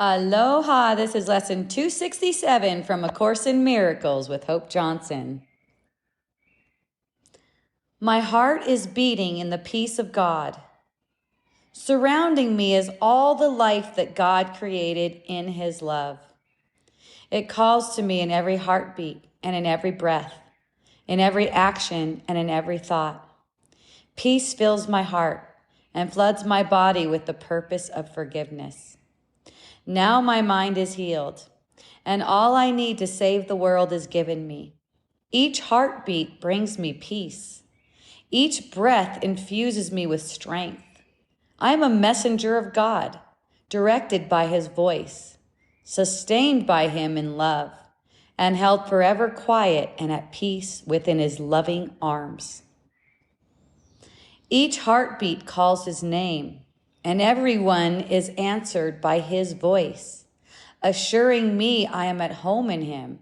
Aloha, this is lesson 267 from A Course in Miracles with Hope Johnson. My heart is beating in the peace of God. Surrounding me is all the life that God created in His love. It calls to me in every heartbeat and in every breath, in every action and in every thought. Peace fills my heart and floods my body with the purpose of forgiveness. Now my mind is healed, and all I need to save the world is given me. Each heartbeat brings me peace. Each breath infuses me with strength. I am a messenger of God, directed by His voice, sustained by Him in love, and held forever quiet and at peace within His loving arms. Each heartbeat calls His name, and everyone is answered by His voice, assuring me I am at home in Him.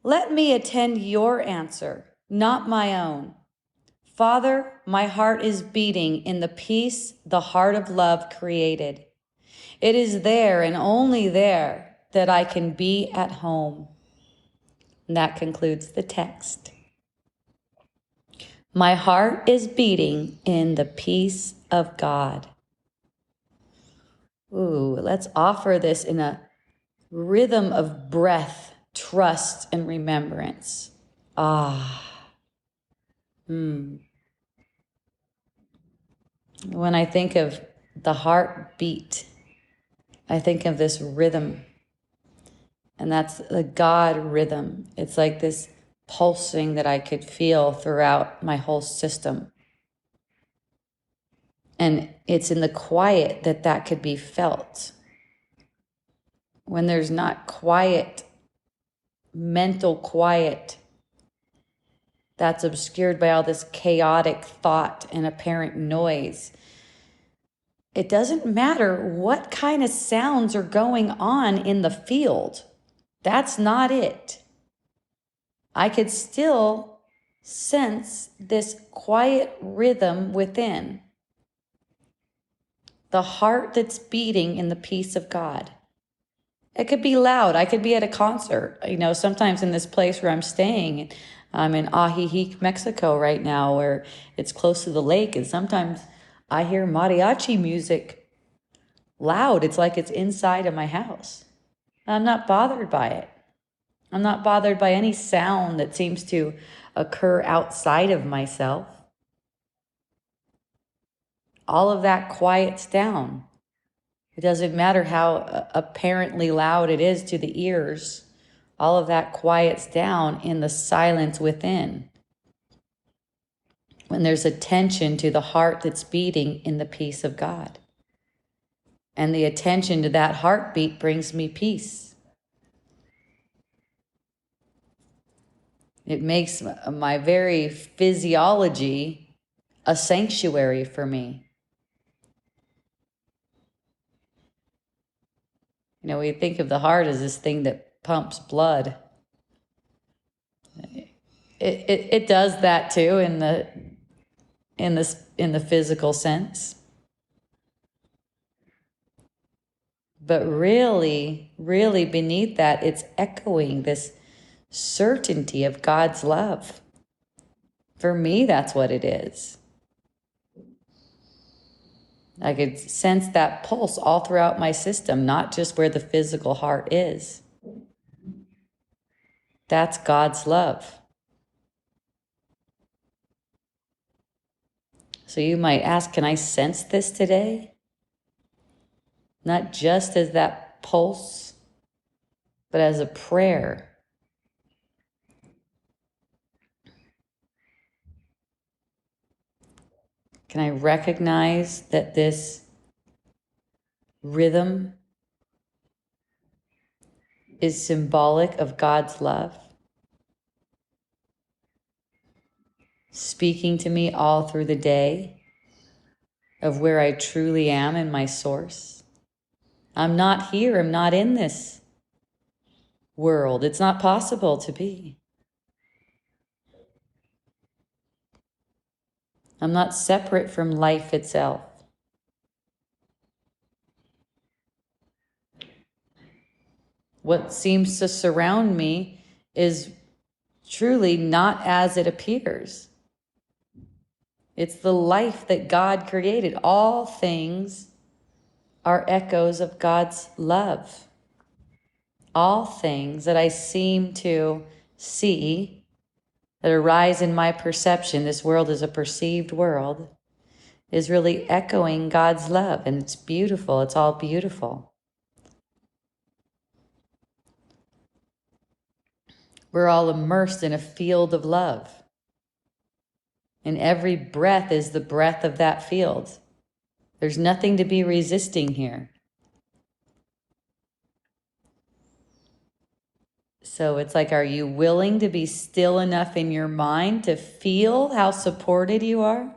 Let me attend your answer, not my own. Father, my heart is beating in the peace the heart of love created. It is there and only there that I can be at home. And that concludes the text. My heart is beating in the peace of God. Ooh, let's offer this in a rhythm of breath, trust, and remembrance. When I think of the heartbeat, I think of this rhythm, and that's the God rhythm. It's like this pulsing that I could feel throughout my whole system. And it's in the quiet that could be felt. When there's not quiet, mental quiet, that's obscured by all this chaotic thought and apparent noise. It doesn't matter what kind of sounds are going on in the field. That's not it. I could still sense this quiet rhythm within. The heart that's beating in the peace of God. It could be loud. I could be at a concert. Sometimes in this place where I'm staying, I'm in Ajijic, Mexico right now, where it's close to the lake. And sometimes I hear mariachi music loud. It's like it's inside of my house. I'm not bothered by it. I'm not bothered by any sound that seems to occur outside of myself. All of that quiets down. It doesn't matter how apparently loud it is to the ears. All of that quiets down in the silence within. When there's attention to the heart that's beating in the peace of God. And the attention to that heartbeat brings me peace. It makes my very physiology a sanctuary for me. We think of the heart as this thing that pumps blood. It does that too in the physical sense. But really, really beneath that, it's echoing this certainty of God's love. For me, that's what it is. I could sense that pulse all throughout my system, not just where the physical heart is. That's God's love. So you might ask, can I sense this today? Not just as that pulse, but as a prayer. Can I recognize that this rhythm is symbolic of God's love? Speaking to me all through the day of where I truly am in my source. I'm not here. I'm not in this world. It's not possible to be. I'm not separate from life itself. what seems to surround me is truly not as it appears. It's the life that God created. All things are echoes of God's love. All things that I seem to see that arise in my perception, this world is a perceived world, is really echoing God's love. And it's beautiful. It's all beautiful. We're all immersed in a field of love. And every breath is the breath of that field. There's nothing to be resisting here. So it's like, are you willing to be still enough in your mind to feel how supported you are?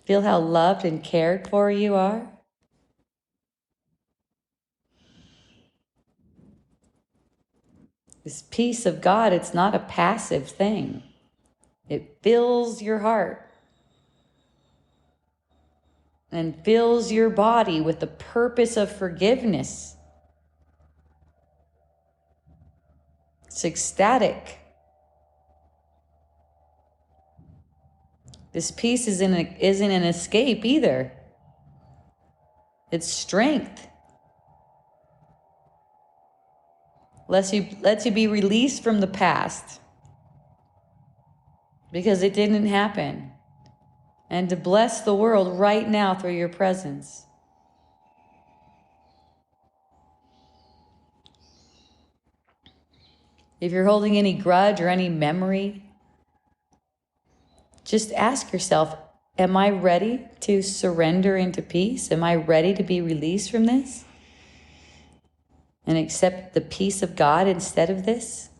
Feel how loved and cared for you are? This peace of God, it's not a passive thing. It fills your heart and fills your body with the purpose of forgiveness. It's ecstatic. This peace isn't an escape either. It's strength. Lets you be released from the past because it didn't happen. And to bless the world right now through your presence. If you're holding any grudge or any memory, just ask yourself, am I ready to surrender into peace? Am I ready to be released from this? And accept the peace of God instead of this?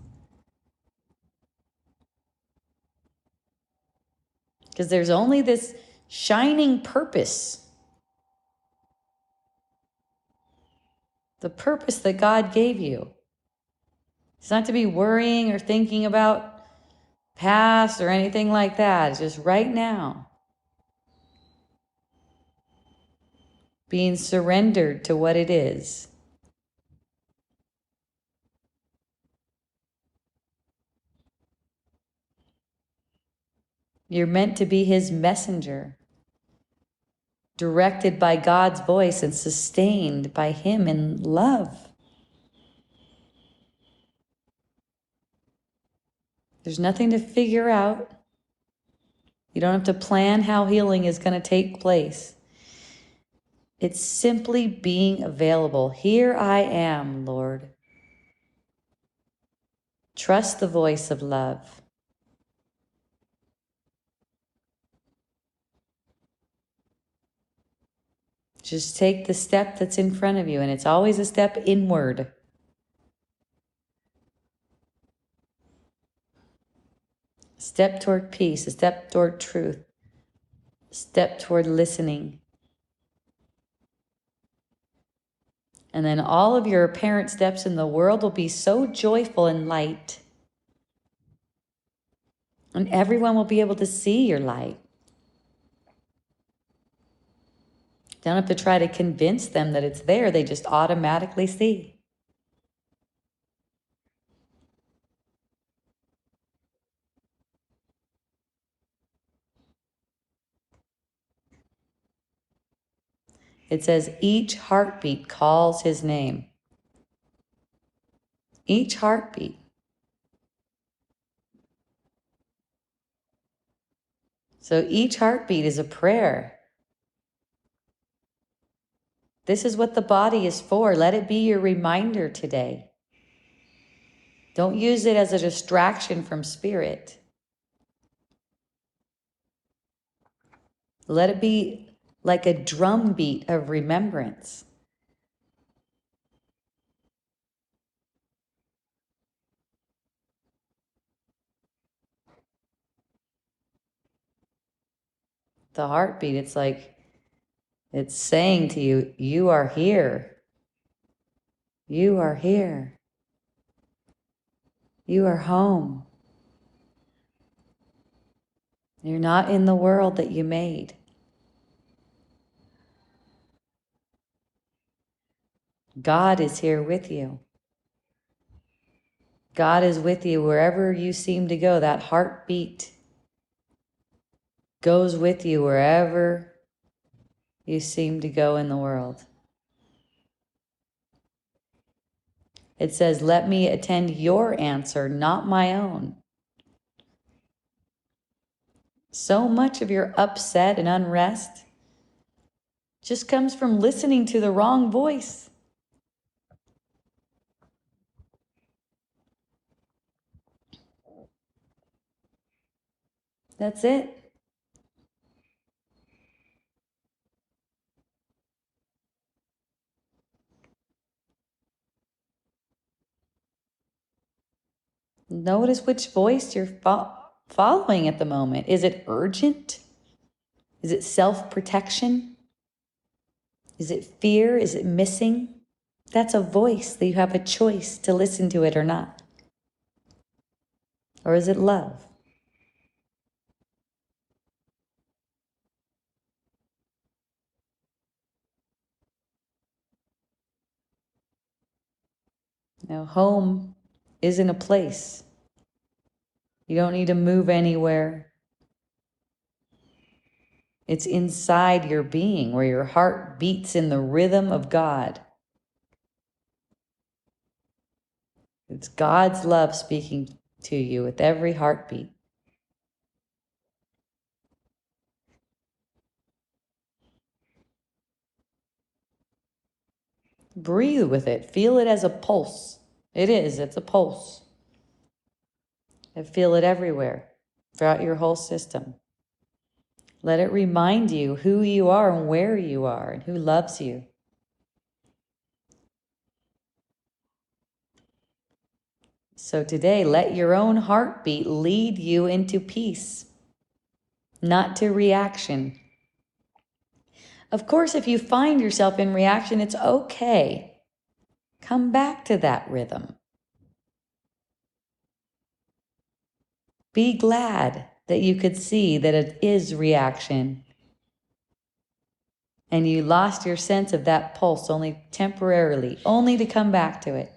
Because there's only this shining purpose. The purpose that God gave you. It's not to be worrying or thinking about past or anything like that. It's just right now. Being surrendered to what it is. You're meant to be his messenger, directed by God's voice and sustained by him in love. There's nothing to figure out. You don't have to plan how healing is going to take place. It's simply being available. Here I am, Lord. Trust the voice of love. Just take the step that's in front of you, and it's always a step inward. A step toward peace, a step toward truth, a step toward listening. And then all of your apparent steps in the world will be so joyful and light. And everyone will be able to see your light. You don't have to try to convince them that it's there. They just automatically see. It says each heartbeat calls his name. Each heartbeat. So each heartbeat is a prayer. This is what the body is for. Let it be your reminder today. Don't use it as a distraction from spirit. Let it be like a drumbeat of remembrance. The heartbeat, it's like, it's saying to you, you are here. You are here. You are home. You're not in the world that you made. God is here with you. God is with you wherever you seem to go. That heartbeat goes with you wherever you seem to go in the world. It says, let me attend your answer, not my own. So much of your upset and unrest just comes from listening to the wrong voice. That's it. Notice which voice you're following at the moment. Is it urgent? Is it self-protection? Is it fear? Is it missing? That's a voice that you have a choice to listen to it or not. Or is it love? Now, home isn't a place. You don't need to move anywhere. It's inside your being where your heart beats in the rhythm of God. It's God's love speaking to you with every heartbeat. Breathe with it. Feel it as a pulse. It is. It's a pulse. And feel it everywhere, throughout your whole system. Let it remind you who you are and where you are and who loves you. So today, let your own heartbeat lead you into peace, not to reaction. Of course, if you find yourself in reaction, it's okay. Come back to that rhythm. Be glad that you could see that it is reaction. And you lost your sense of that pulse only temporarily, only to come back to it.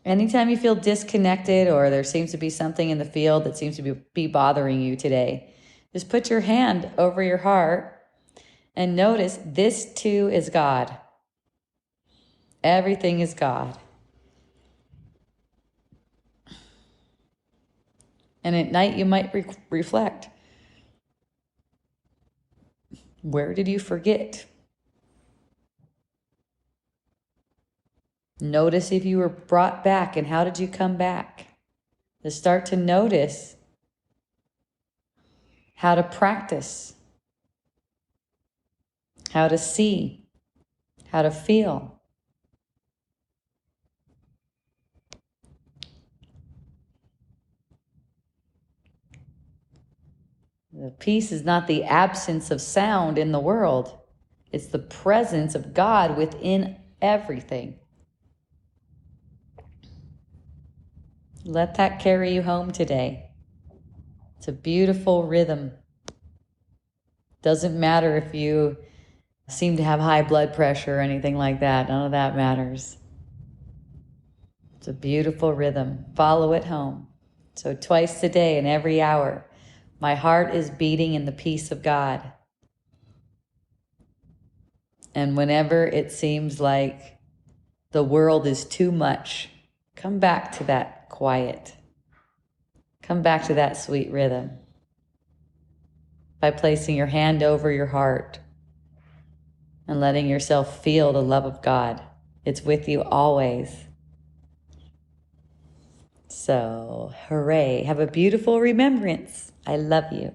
Anytime you feel disconnected or there seems to be something in the field that seems to be bothering you today, just put your hand over your heart and notice this too is God. Everything is God. And at night you might reflect. Where did you forget? Notice if you were brought back and how did you come back? To start to notice how to practice, how to see, how to feel. The peace is not the absence of sound in the world. It's the presence of God within everything. Let that carry you home today. It's a beautiful rhythm. Doesn't matter if you seem to have high blood pressure or anything like that. None of that matters. It's a beautiful rhythm. Follow it home. So twice a day and every hour, my heart is beating in the peace of God. And whenever it seems like the world is too much, come back to that quiet. Come back to that sweet rhythm by placing your hand over your heart and letting yourself feel the love of God. It's with you always. So, hooray. Have a beautiful remembrance. I love you.